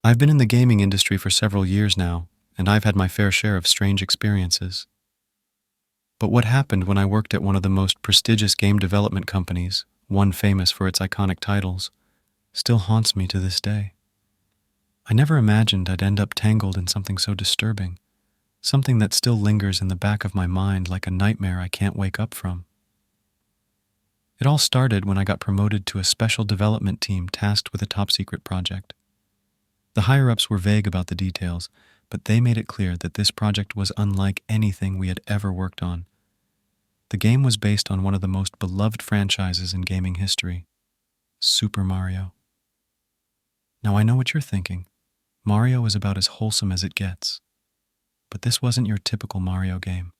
I've been in the gaming industry for several years now, and I've had my fair share of strange experiences. But what happened when I worked at one of the most prestigious game development companies, one famous for its iconic titles, still haunts me to this day. I never imagined I'd end up tangled in something so disturbing, something that still lingers in the back of my mind like a nightmare I can't wake up from. It all started when I got promoted to a special development team tasked with a top-secret project. The higher-ups were vague about the details, but they made it clear that this project was unlike anything we had ever worked on. The game was based on one of the most beloved franchises in gaming history, Super Mario. Now I know what you're thinking. Mario is about as wholesome as it gets. But this wasn't your typical Mario game.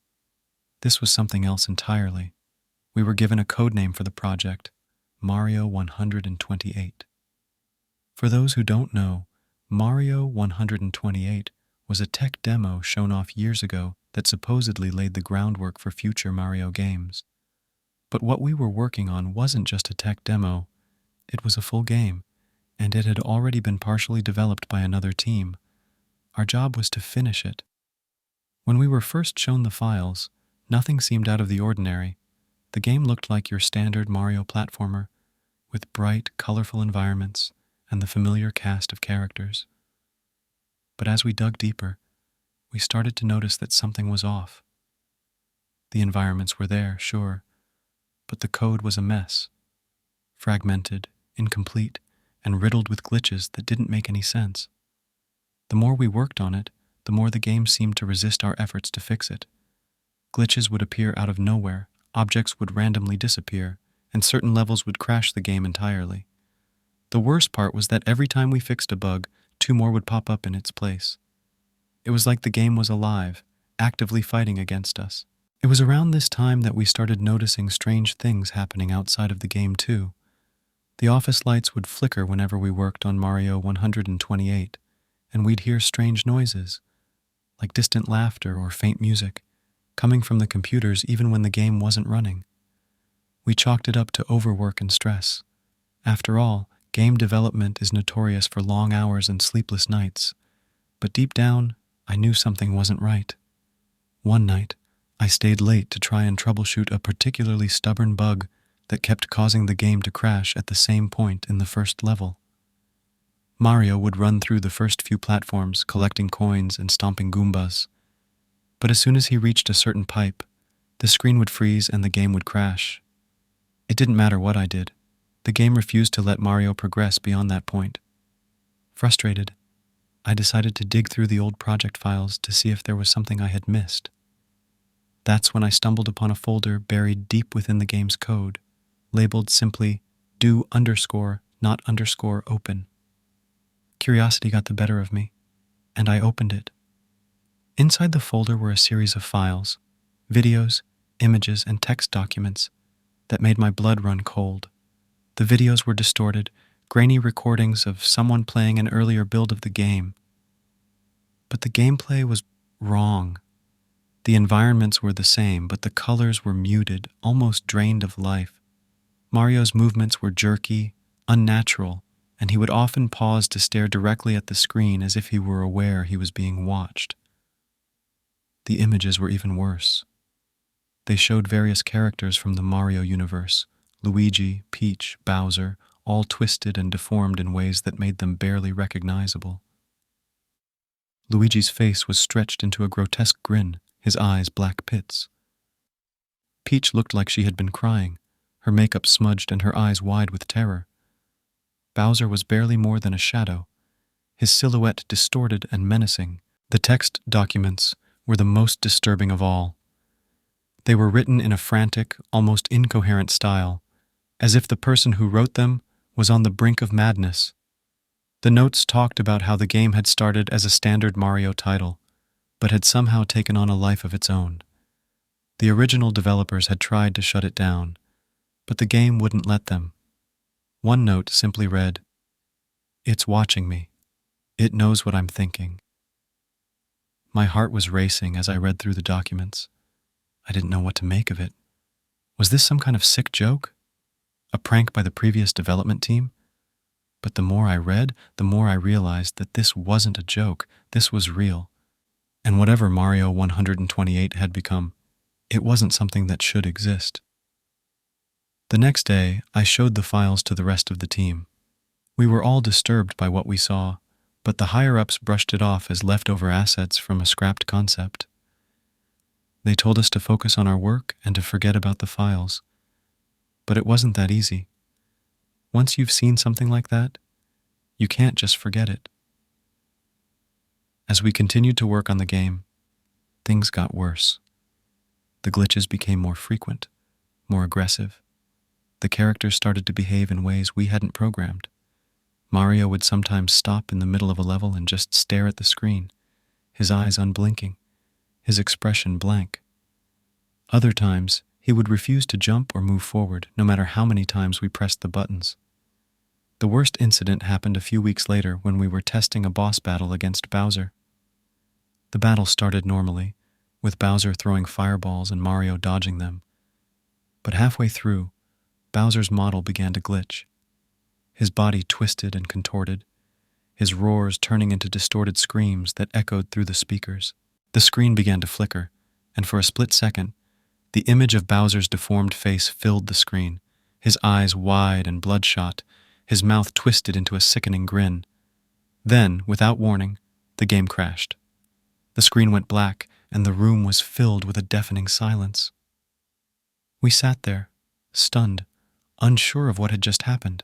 This was something else entirely. We were given a code name for the project, Mario 128. For those who don't know, Mario 128 was a tech demo shown off years ago that supposedly laid the groundwork for future Mario games. But what we were working on wasn't just a tech demo, it was a full game, and it had already been partially developed by another team. Our job was to finish it. When we were first shown the files, nothing seemed out of the ordinary. The game looked like your standard Mario platformer, with bright, colorful environments and the familiar cast of characters. But as we dug deeper, we started to notice that something was off. The environments were there, sure, but the code was a mess. Fragmented, incomplete, and riddled with glitches that didn't make any sense. The more we worked on it, the more the game seemed to resist our efforts to fix it. Glitches would appear out of nowhere, objects would randomly disappear, and certain levels would crash the game entirely. The worst part was that every time we fixed a bug, two more would pop up in its place. It was like the game was alive, actively fighting against us. It was around this time that we started noticing strange things happening outside of the game too. The office lights would flicker whenever we worked on Mario 128, and we'd hear strange noises, like distant laughter or faint music, coming from the computers even when the game wasn't running. We chalked it up to overwork and stress. After all, game development is notorious for long hours and sleepless nights. But deep down, I knew something wasn't right. One night, I stayed late to try and troubleshoot a particularly stubborn bug that kept causing the game to crash at the same point in the first level. Mario would run through the first few platforms, collecting coins and stomping Goombas. But as soon as he reached a certain pipe, the screen would freeze and the game would crash. It didn't matter what I did. The game refused to let Mario progress beyond that point. Frustrated, I decided to dig through the old project files to see if there was something I had missed. That's when I stumbled upon a folder buried deep within the game's code, labeled simply do_not_open. Curiosity got the better of me, and I opened it. Inside the folder were a series of files, videos, images, and text documents that made my blood run cold. The videos were distorted, grainy recordings of someone playing an earlier build of the game. But the gameplay was wrong. The environments were the same, but the colors were muted, almost drained of life. Mario's movements were jerky, unnatural, and he would often pause to stare directly at the screen as if he were aware he was being watched. The images were even worse. They showed various characters from the Mario universe, Luigi, Peach, Bowser, all twisted and deformed in ways that made them barely recognizable. Luigi's face was stretched into a grotesque grin, his eyes black pits. Peach looked like she had been crying, her makeup smudged and her eyes wide with terror. Bowser was barely more than a shadow, his silhouette distorted and menacing. The text documents were the most disturbing of all. They were written in a frantic, almost incoherent style, as if the person who wrote them was on the brink of madness. The notes talked about how the game had started as a standard Mario title, but had somehow taken on a life of its own. The original developers had tried to shut it down, but the game wouldn't let them. One note simply read, "It's watching me. It knows what I'm thinking." My heart was racing as I read through the documents. I didn't know what to make of it. Was this some kind of sick joke? A prank by the previous development team? But the more I read, the more I realized that this wasn't a joke, this was real. And whatever Mario 128 had become, it wasn't something that should exist. The next day, I showed the files to the rest of the team. We were all disturbed by what we saw, but the higher-ups brushed it off as leftover assets from a scrapped concept. They told us to focus on our work and to forget about the files. But it wasn't that easy. Once you've seen something like that, you can't just forget it. As we continued to work on the game, things got worse. The glitches became more frequent, more aggressive. The characters started to behave in ways we hadn't programmed. Mario would sometimes stop in the middle of a level and just stare at the screen, his eyes unblinking, his expression blank. Other times, he would refuse to jump or move forward, no matter how many times we pressed the buttons. The worst incident happened a few weeks later when we were testing a boss battle against Bowser. The battle started normally, with Bowser throwing fireballs and Mario dodging them. But halfway through, Bowser's model began to glitch. His body twisted and contorted, his roars turning into distorted screams that echoed through the speakers. The screen began to flicker, and for a split second, the image of Bowser's deformed face filled the screen, his eyes wide and bloodshot, his mouth twisted into a sickening grin. Then, without warning, the game crashed. The screen went black, and the room was filled with a deafening silence. We sat there, stunned, unsure of what had just happened.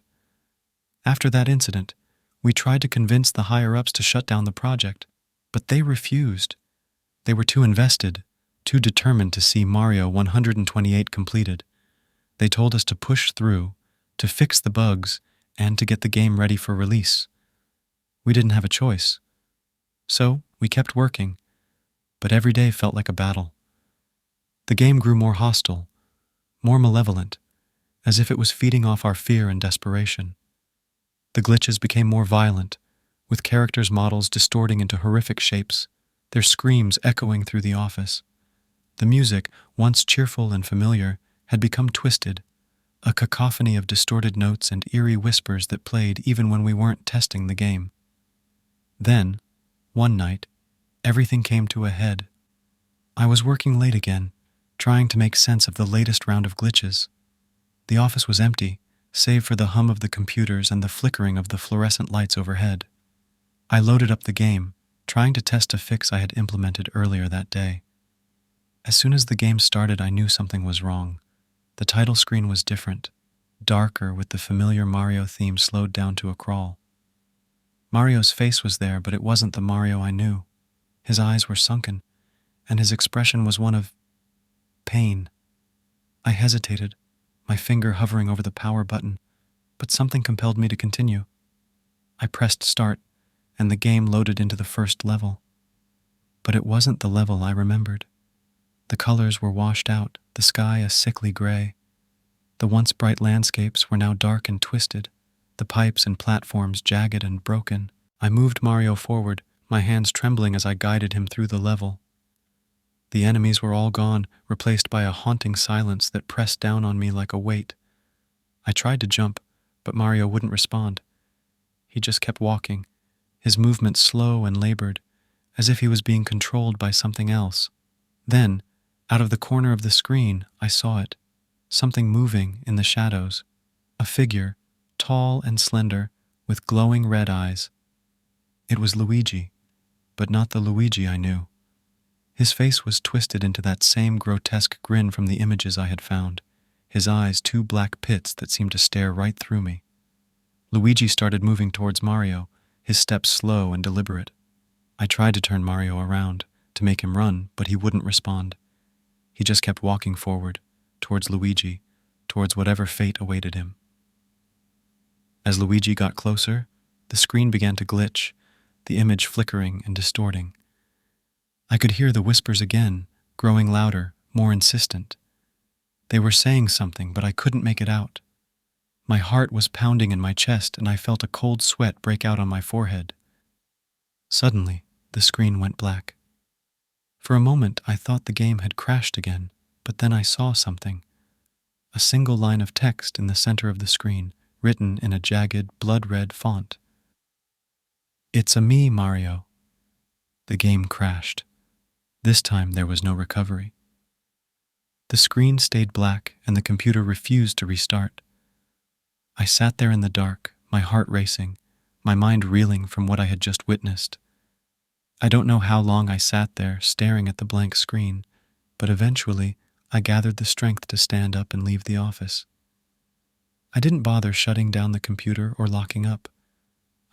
After that incident, we tried to convince the higher-ups to shut down the project, but they refused. They were too invested, too determined to see Mario 128 completed. They told us to push through, to fix the bugs, and to get the game ready for release. We didn't have a choice. So, we kept working, but every day felt like a battle. The game grew more hostile, more malevolent, as if it was feeding off our fear and desperation. The glitches became more violent, with characters' models distorting into horrific shapes, their screams echoing through the office. The music, once cheerful and familiar, had become twisted, a cacophony of distorted notes and eerie whispers that played even when we weren't testing the game. Then, one night, everything came to a head. I was working late again, trying to make sense of the latest round of glitches. The office was empty, save for the hum of the computers and the flickering of the fluorescent lights overhead. I loaded up the game, trying to test a fix I had implemented earlier that day. As soon as the game started, I knew something was wrong. The title screen was different, darker with the familiar Mario theme slowed down to a crawl. Mario's face was there, but it wasn't the Mario I knew. His eyes were sunken, and his expression was one of pain. I hesitated, my finger hovering over the power button, but something compelled me to continue. I pressed start, and the game loaded into the first level. But it wasn't the level I remembered. The colors were washed out, the sky a sickly gray. The once bright landscapes were now dark and twisted, the pipes and platforms jagged and broken. I moved Mario forward, my hands trembling as I guided him through the level. The enemies were all gone, replaced by a haunting silence that pressed down on me like a weight. I tried to jump, but Mario wouldn't respond. He just kept walking, his movements slow and labored, as if he was being controlled by something else. Then, out of the corner of the screen, I saw it, something moving in the shadows, a figure, tall and slender, with glowing red eyes. It was Luigi, but not the Luigi I knew. His face was twisted into that same grotesque grin from the images I had found, his eyes two black pits that seemed to stare right through me. Luigi started moving towards Mario, his steps slow and deliberate. I tried to turn Mario around, to make him run, but he wouldn't respond. He just kept walking forward, towards Luigi, towards whatever fate awaited him. As Luigi got closer, the screen began to glitch, the image flickering and distorting. I could hear the whispers again, growing louder, more insistent. They were saying something, but I couldn't make it out. My heart was pounding in my chest, and I felt a cold sweat break out on my forehead. Suddenly, the screen went black. For a moment, I thought the game had crashed again, but then I saw something. A single line of text in the center of the screen, written in a jagged, blood-red font. "It's a me, Mario." The game crashed. This time there was no recovery. The screen stayed black and the computer refused to restart. I sat there in the dark, my heart racing, my mind reeling from what I had just witnessed. I don't know how long I sat there staring at the blank screen, but eventually I gathered the strength to stand up and leave the office. I didn't bother shutting down the computer or locking up.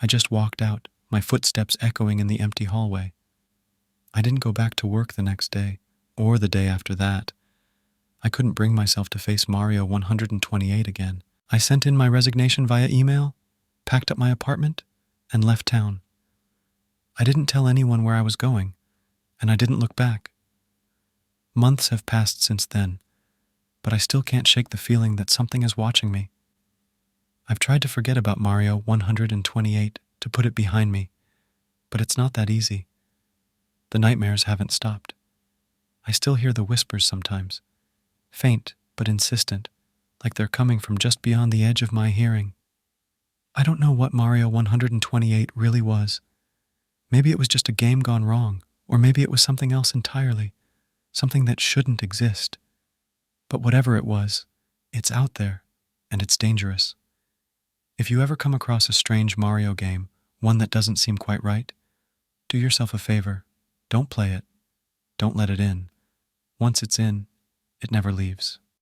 I just walked out, my footsteps echoing in the empty hallway. I didn't go back to work the next day, or the day after that. I couldn't bring myself to face Mario 128 again. I sent in my resignation via email, packed up my apartment, and left town. I didn't tell anyone where I was going, and I didn't look back. Months have passed since then, but I still can't shake the feeling that something is watching me. I've tried to forget about Mario 128, to put it behind me, but it's not that easy. The nightmares haven't stopped. I still hear the whispers sometimes, faint but insistent, like they're coming from just beyond the edge of my hearing. I don't know what Mario 128 really was. Maybe it was just a game gone wrong, or maybe it was something else entirely, something that shouldn't exist. But whatever it was, it's out there, and it's dangerous. If you ever come across a strange Mario game, one that doesn't seem quite right, do yourself a favor. Don't play it. Don't let it in. Once it's in, it never leaves.